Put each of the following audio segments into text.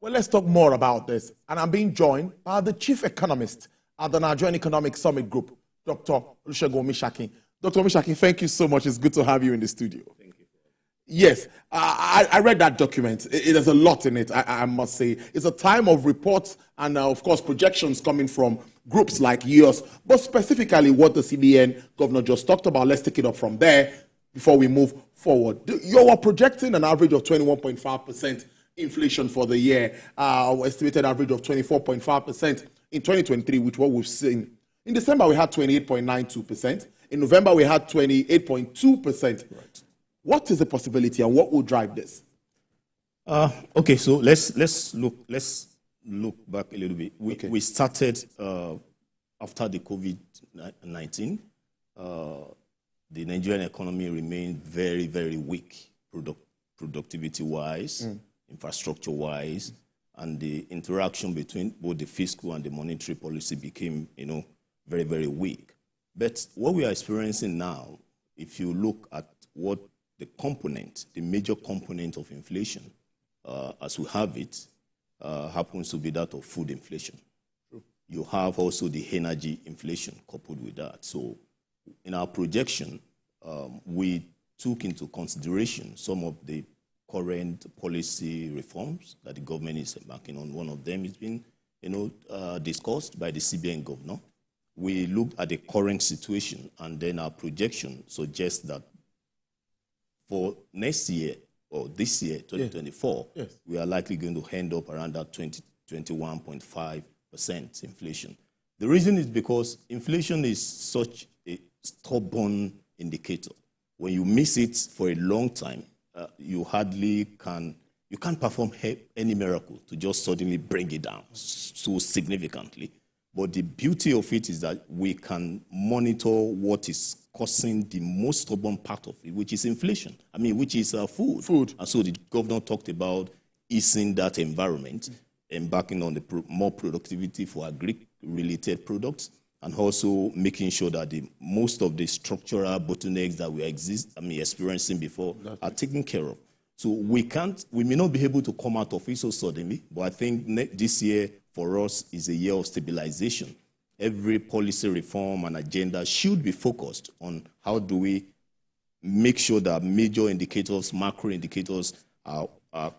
Well, let's talk more about this. And I'm being joined by the chief economist at the Nigerian Economic Summit Group, Dr. Segun Omisakin. Dr. Omisakin, thank you so much. It's good to have you in the studio. Thank you. Yes, I read that document. There's a lot in it, I must say. It's a time of reports and, of course, projections coming from groups like yours, but specifically what the CBN governor just talked about. Let's take it up from there before we move forward. You are projecting an average of 21.5% inflation for the year, estimated average of 24.5% in 2023, which what we've seen. In December, we had 28.92%. In November, we had 28.2%. Right. What is the possibility and what will drive this? Okay, so let's look back a little bit. We started after the COVID-19. The Nigerian economy remained very, very weak, productivity-wise, infrastructure-wise, and the interaction between both the fiscal and the monetary policy became, very, very weak. But what we are experiencing now, if you look at what the major component of inflation, as we have it, happens to be that of food inflation. True. You have also the energy inflation coupled with that. So in our projection, we took into consideration some of the current policy reforms that the government is embarking on. One of them is being, discussed by the CBN governor. We looked at the current situation, and then our projection suggests that for next year, or this year, 2024, we are likely going to end up around that 21.5% inflation. The reason is because inflation is such a stubborn indicator. When you miss it for a long time, you can't perform any miracle to just suddenly bring it down so significantly. But the beauty of it is that we can monitor what is causing the most stubborn part of it, which is inflation. Which is food. And so the governor talked about easing that environment, embarking on the more productivity for agri-related products, and also making sure that most of the structural bottlenecks that we experiencing before are taken care of. So we may not be able to come out of it so suddenly, but I think this year for us is a year of stabilization. Every policy reform and agenda should be focused on how do we make sure that major indicators, macro indicators are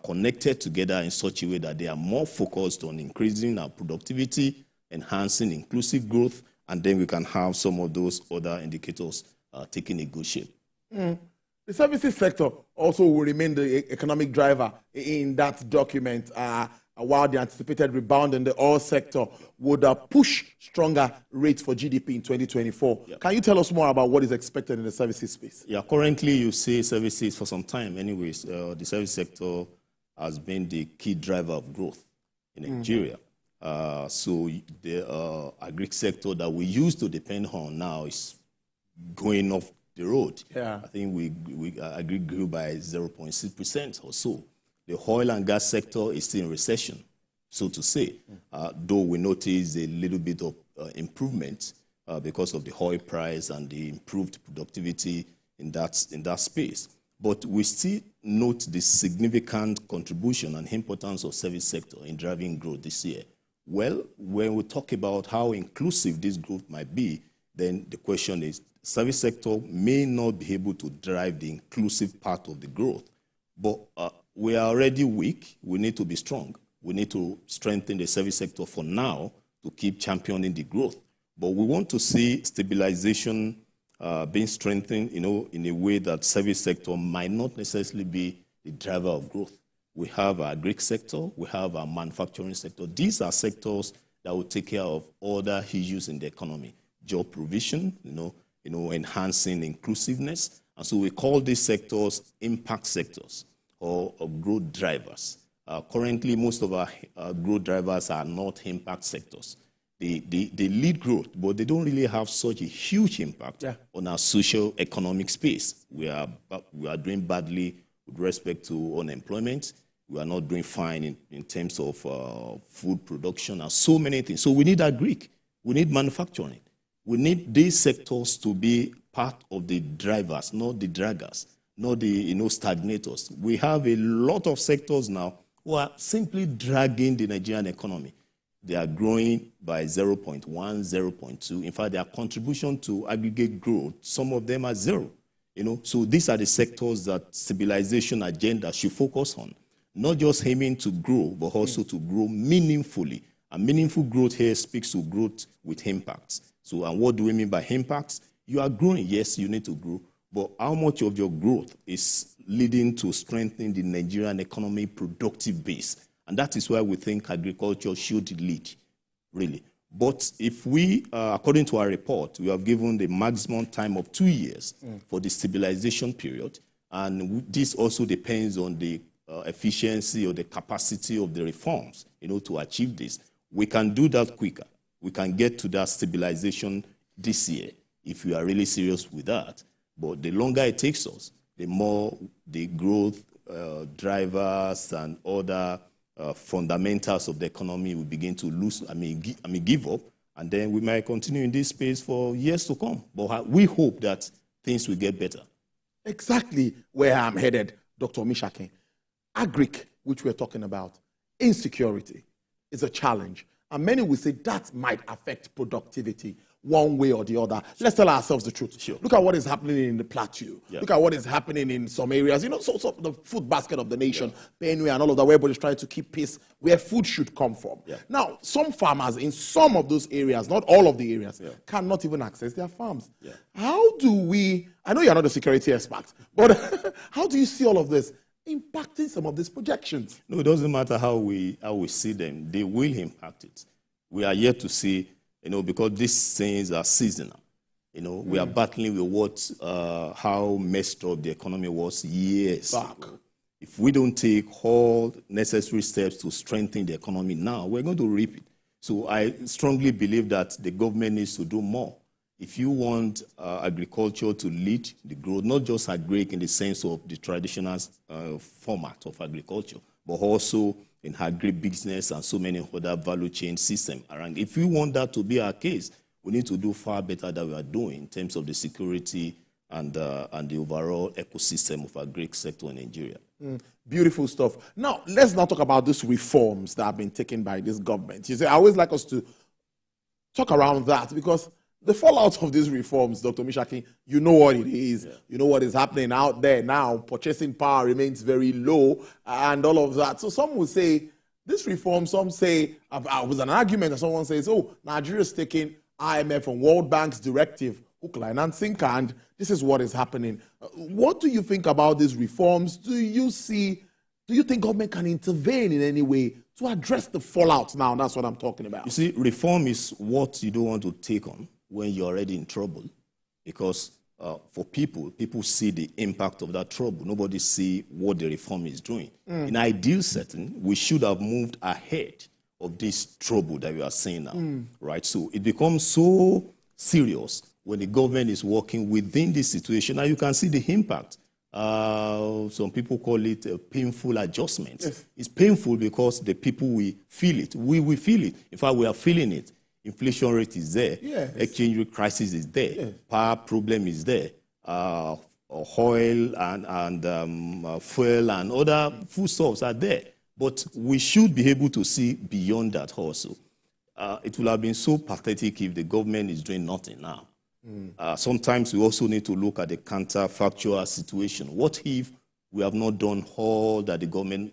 connected together in such a way that they are more focused on increasing our productivity, enhancing inclusive growth, and then we can have some of those other indicators taking a good shape. The services sector also will remain the economic driver in that document, while the anticipated rebound in the oil sector would push stronger rates for GDP in 2024. Yeah. Can you tell us more about what is expected in the services space? Yeah, currently you see services for some time anyways. The service sector has been the key driver of growth in Nigeria. So the agri sector that we used to depend on now is going off the road. Yeah. I think we agri grew by 0.6% or so. The oil and gas sector is still in recession, so to say, though we notice a little bit of improvement because of the oil price and the improved productivity in that space. But we still note the significant contribution and importance of service sector in driving growth this year. Well, when we talk about how inclusive this growth might be, then the question is, service sector may not be able to drive the inclusive part of the growth, but we are already weak. We need to be strong. We need to strengthen the service sector for now to keep championing the growth. But we want to see stabilization being strengthened, in a way that service sector might not necessarily be the driver of growth. We have our agri sector. We have our manufacturing sector. These are sectors that will take care of other issues in the economy, job provision, enhancing inclusiveness. And so we call these sectors impact sectors or growth drivers. Currently, most of our growth drivers are not impact sectors. They lead growth, but they don't really have such a huge impact on our social economic space. We are doing badly with respect to unemployment. We are not doing fine in terms of food production and so many things. So we need agri. We need manufacturing. We need these sectors to be part of the drivers, not the draggers, not the stagnators. We have a lot of sectors now who are simply dragging the Nigerian economy. They are growing by 0.1, 0.2. In fact, their contribution to aggregate growth, some of them are zero. So these are the sectors that stabilization agenda should focus on, not just aiming to grow, but also to grow meaningfully. And meaningful growth here speaks to growth with impacts. So, and what do we mean by impacts? You are growing, yes, you need to grow, but how much of your growth is leading to strengthening the Nigerian economy productive base? And that is why we think agriculture should lead, really. But if we, according to our report, we have given the maximum time of 2 years for the stabilization period, and this also depends on the efficiency or the capacity of the reforms, to achieve this. We can do that quicker. We can get to that stabilization this year if we are really serious with that. But the longer it takes us, the more the growth drivers and other fundamentals of the economy will begin to lose, give up, and then we might continue in this space for years to come. But we hope that things will get better. Exactly where I'm headed, Dr. Omisakin. Agric, which we're talking about, insecurity is a challenge. And many will say that might affect productivity one way or the other. Let's tell ourselves the truth. Sure. Look at what is happening in the plateau. Yeah. Look at what is happening in some areas. So the food basket of the nation, Benue and all of that, where everybody's trying to keep pace where food should come from. Yeah. Now, some farmers in some of those areas, not all of the areas, cannot even access their farms. Yeah. How do we, I know you're not a security expert, but how do you see all of this impacting some of these projections? No, it doesn't matter how we see them. They will impact it. We are yet to see, because these things are seasonal. We are battling with how messed up the economy was years back. If we don't take all necessary steps to strengthen the economy now, we're going to reap it. So I strongly believe that the government needs to do more. If you want agriculture to lead the growth, not just agric in the sense of the traditional format of agriculture, but also in agribusiness and so many other value chain systems around. If we want that to be our case, we need to do far better than we are doing in terms of the security and the overall ecosystem of agric sector in Nigeria. Beautiful stuff. Now, let's now talk about these reforms that have been taken by this government. You see, I always like us to talk around that because the fallout of these reforms, Dr. Omisakin, you know what it is. Yeah. You know what is happening out there now. Purchasing power remains very low and all of that. So some will say, this reform, some say, I was an argument and someone says, oh, Nigeria is taking IMF and World Bank's directive, hook, line, and sinker, and this is what is happening. What do you think about these reforms? Do you think government can intervene in any way to address the fallout now? That's what I'm talking about. You see, reform is what you don't want to take on when you're already in trouble, because for people see the impact of that trouble. Nobody see what the reform is doing. In ideal setting, we should have moved ahead of this trouble that we are seeing now, right? So it becomes so serious when the government is working within this situation. Now you can see the impact. Some people call it a painful adjustment. Yes. It's painful because the people will feel it. We feel it. In fact, we are feeling it. Inflation rate is there. Yes. Exchange rate crisis is there. Yes. Power problem is there. Oil and fuel and other foodstuffs are there. But we should be able to see beyond that also. It will have been so pathetic if the government is doing nothing now. Sometimes we also need to look at the counterfactual situation. What if we have not done all that the government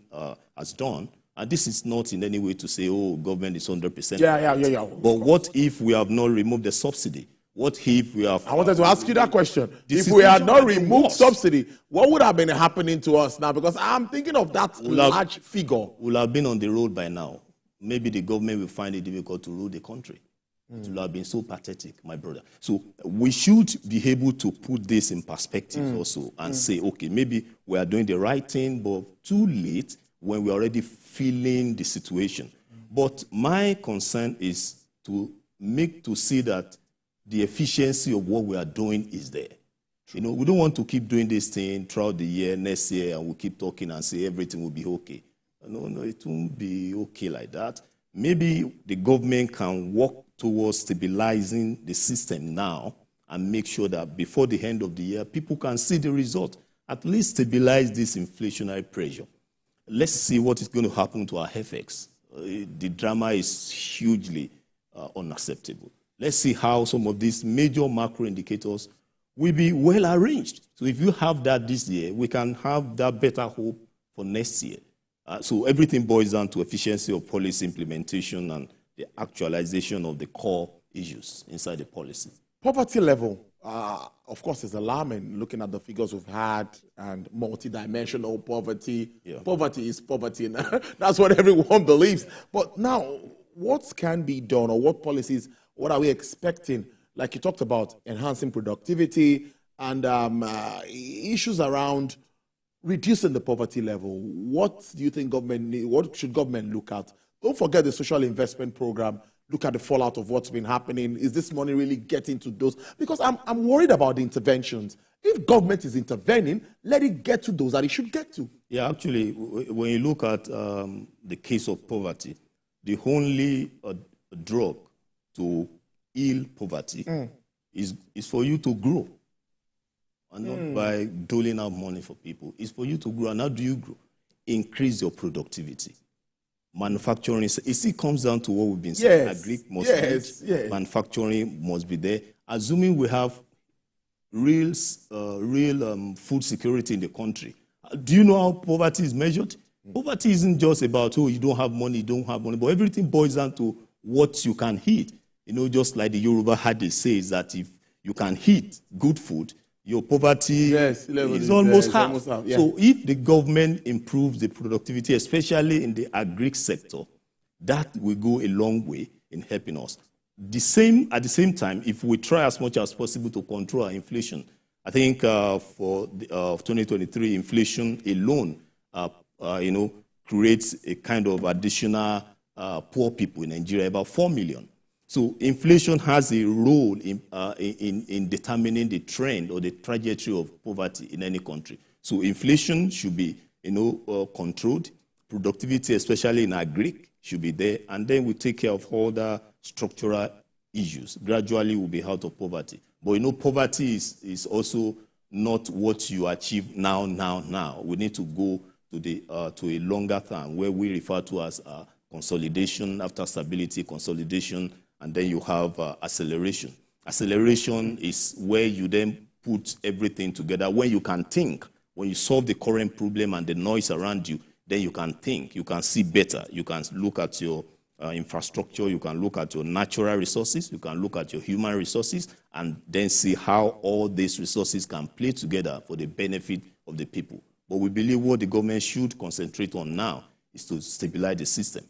has done? And this is not in any way to say, oh, government is 100%. Yeah. But what if we have not removed the subsidy? What if we have... I wanted to ask you that question. If we had not removed subsidy, what would have been happening to us now? Because I'm thinking of that large figure. We'll have been on the road by now. Maybe the government will find it difficult to rule the country. It will have been so pathetic, my brother. So we should be able to put this in perspective also and say, okay, maybe we are doing the right thing, but too late when we're already feeling the situation. But my concern is to see that the efficiency of what we are doing is there. We don't want to keep doing this thing throughout the year, next year, and we'll keep talking and say everything will be okay. No, it won't be okay like that. Maybe the government can work towards stabilizing the system now and make sure that before the end of the year, people can see the result. At least stabilize this inflationary pressure. let's see what is going to happen to our FX. The drama is hugely unacceptable. Let's see how some of these major macro indicators will be well arranged. So if you have that this year, we can have that better hope for next year. So everything boils down to efficiency of policy implementation and the actualization of the core issues inside the policy. Poverty level, of course, is alarming, looking at the figures we've had and multidimensional poverty. Yeah. Poverty is poverty, and that's what everyone believes. But now, what can be done, or what policies, what are we expecting? Like you talked about, enhancing productivity and issues around reducing the poverty level. What do you think government need, what should government look at? Don't forget the social investment program. Look at the fallout of what's been happening. Is this money really getting to those? Because I'm worried about the interventions. If government is intervening, let it get to those that it should get to. Yeah, actually, when you look at the case of poverty, the only drug to heal poverty is for you to grow. And not by doling out money for people. It's for you to grow. And how do you grow? Increase your productivity. Manufacturing, it still comes down to what we've been saying. Agri must be, manufacturing must be there. Assuming we have real food security in the country. Do you know how poverty is measured? Poverty isn't just about, oh, you don't have money, but everything boils down to what you can eat. You know, just like the Yoruba hadith says that if you can eat good food, your poverty is almost half. Yeah. So if the government improves the productivity, especially in the agri sector, that will go a long way in helping us. At the same time, if we try as much as possible to control our inflation, I think for 2023, inflation alone, creates a kind of additional poor people in Nigeria, about 4 million. So inflation has a role in determining the trend or the trajectory of poverty in any country. So inflation should be, controlled. Productivity, especially in agri, should be there. And then we take care of all the structural issues. Gradually, we'll be out of poverty. But, poverty is also not what you achieve now. We need to go to a longer term where we refer to as consolidation, after stability, consolidation, and then you have acceleration. Acceleration is where you then put everything together. When you can think, when you solve the current problem and the noise around you, then you can think, you can see better. You can look at your infrastructure, you can look at your natural resources, you can look at your human resources, and then see how all these resources can play together for the benefit of the people. But we believe what the government should concentrate on now is to stabilize the system.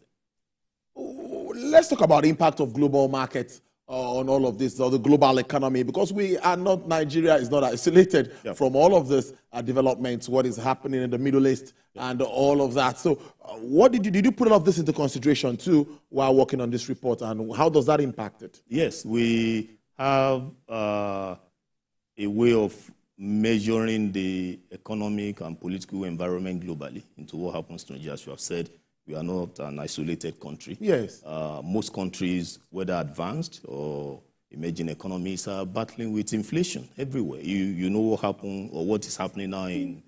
Let's talk about the impact of global markets on all of this, or the global economy, because Nigeria is not isolated from all of this developments, what is happening in the Middle East and all of that. So what did you put all of this into consideration too while working on this report, and how does that impact it? Yes, we have a way of measuring the economic and political environment globally into what happens to Nigeria. As you have said, we are not an isolated country. Yes. Most countries, whether advanced or emerging economies, are battling with inflation everywhere. You know what happened, or what is happening now in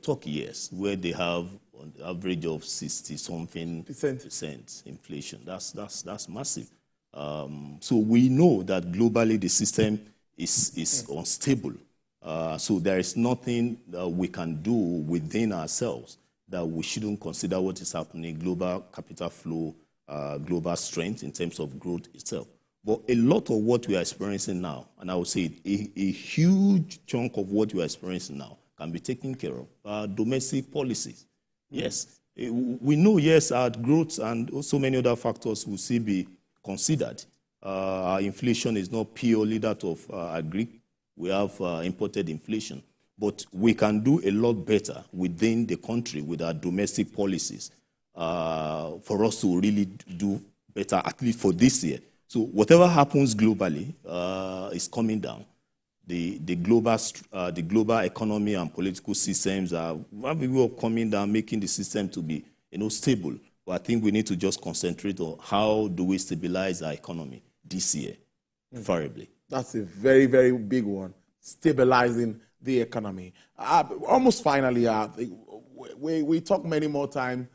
Turkey, yes, where they have on the average of 60-something percent inflation. That's massive. So we know that globally the system is unstable. So there is nothing that we can do within ourselves that we shouldn't consider what is happening, global capital flow, global strength in terms of growth itself. But a lot of what we are experiencing now, and I would say a huge chunk of what we are experiencing now, can be taken care of by domestic policies. Yes, we know, yes, our growth and so many other factors will still be considered. Our inflation is not purely that of agri. We have imported inflation. But we can do a lot better within the country with our domestic policies for us to really do better, at least for this year. So whatever happens globally is coming down. The global economy and political systems are coming down, making the system to be stable. But I think we need to just concentrate on how do we stabilize our economy this year, preferably. That's a very, very big one. Stabilizing the economy. Almost finally, we talk many more time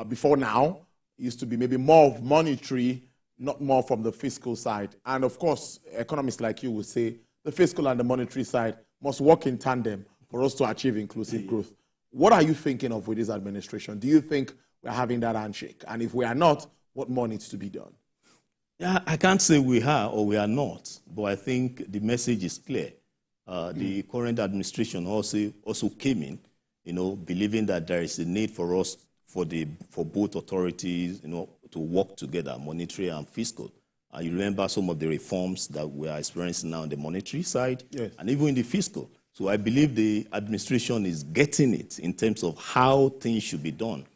before now. It used to be maybe more of monetary, not more from the fiscal side. And of course, economists like you would say the fiscal and the monetary side must work in tandem for us to achieve inclusive growth. What are you thinking of with this administration? Do you think we're having that handshake? And if we are not, what more needs to be done? Yeah, I can't say we are or we are not, but I think the message is clear. The current administration also came in, believing that there is a need for us, for both authorities, to work together, monetary and fiscal. You remember some of the reforms that we are experiencing now on the monetary side, yes, and even in the fiscal. So I believe the administration is getting it in terms of how things should be done.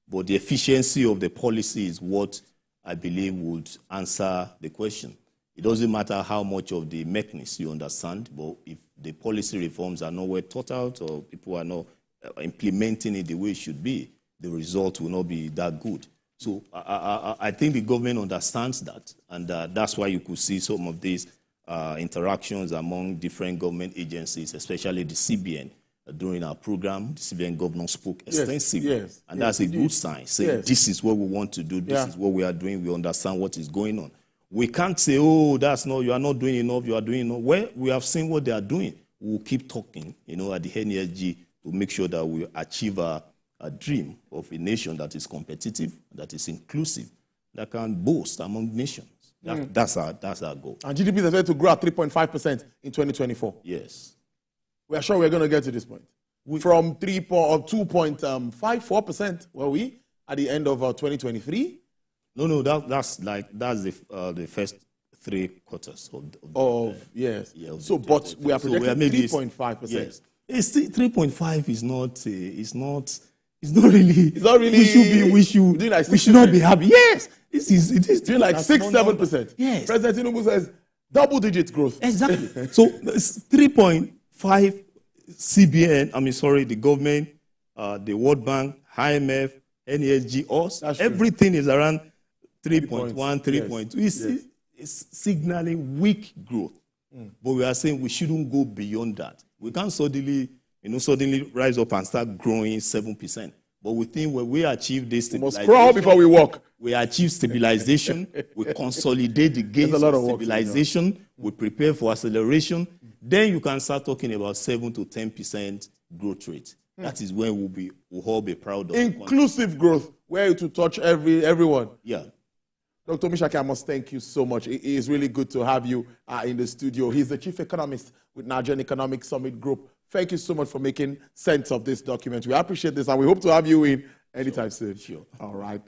But the efficiency of the policy is what I believe would answer the question. It doesn't matter how much of the mechanism you understand, but if the policy reforms are nowhere thought out or people are not implementing it the way it should be, the result will not be that good. So I think the government understands that, and that's why you could see some of these interactions among different government agencies, especially the CBN. During our program, the CBN governor spoke extensively, yes, and that's a good sign, saying this is what we want to do, this is what we are doing, we understand what is going on. We can't say, oh, you are not doing enough, you are doing enough. Well, we have seen what they are doing. We will keep talking, at the NESG to make sure that we achieve a dream of a nation that is competitive, that is inclusive, that can boast among nations. That's our goal. And GDP is expected to grow at 3.5% in 2024. Yes. We are sure we're going to get to this point. From 2.54%, were we at the end of 2023? No, that's the first 3 quarters of yes. So, but we are projecting 3.5%. Yes, 3.5 is not. It's not really. It's not really. We should not be happy. Yes, it is doing like 6-7%. Yes. President Tinubu says double-digit growth. Exactly. So 3.5 CBN. the government, the World Bank, IMF, NESG, us. Everything is around 3.1, 3.2. Yes. It's signaling weak growth. But we are saying we shouldn't go beyond that. We can't suddenly rise up and start growing 7%. But we think when we achieve this stabilization, we must crawl before we walk. We achieve stabilization, we consolidate the gains of stabilization, we prepare for acceleration, then you can start talking about 7 to 10% growth rate. That is when we'll all be proud of. Inclusive growth, where to touch everyone. Yeah. Dr. Omisakin, I must thank you so much. It is really good to have you in the studio. He's the chief economist with Nigerian Economic Summit Group. Thank you so much for making sense of this document. We appreciate this, and we hope to have you in anytime soon. Sure. All right.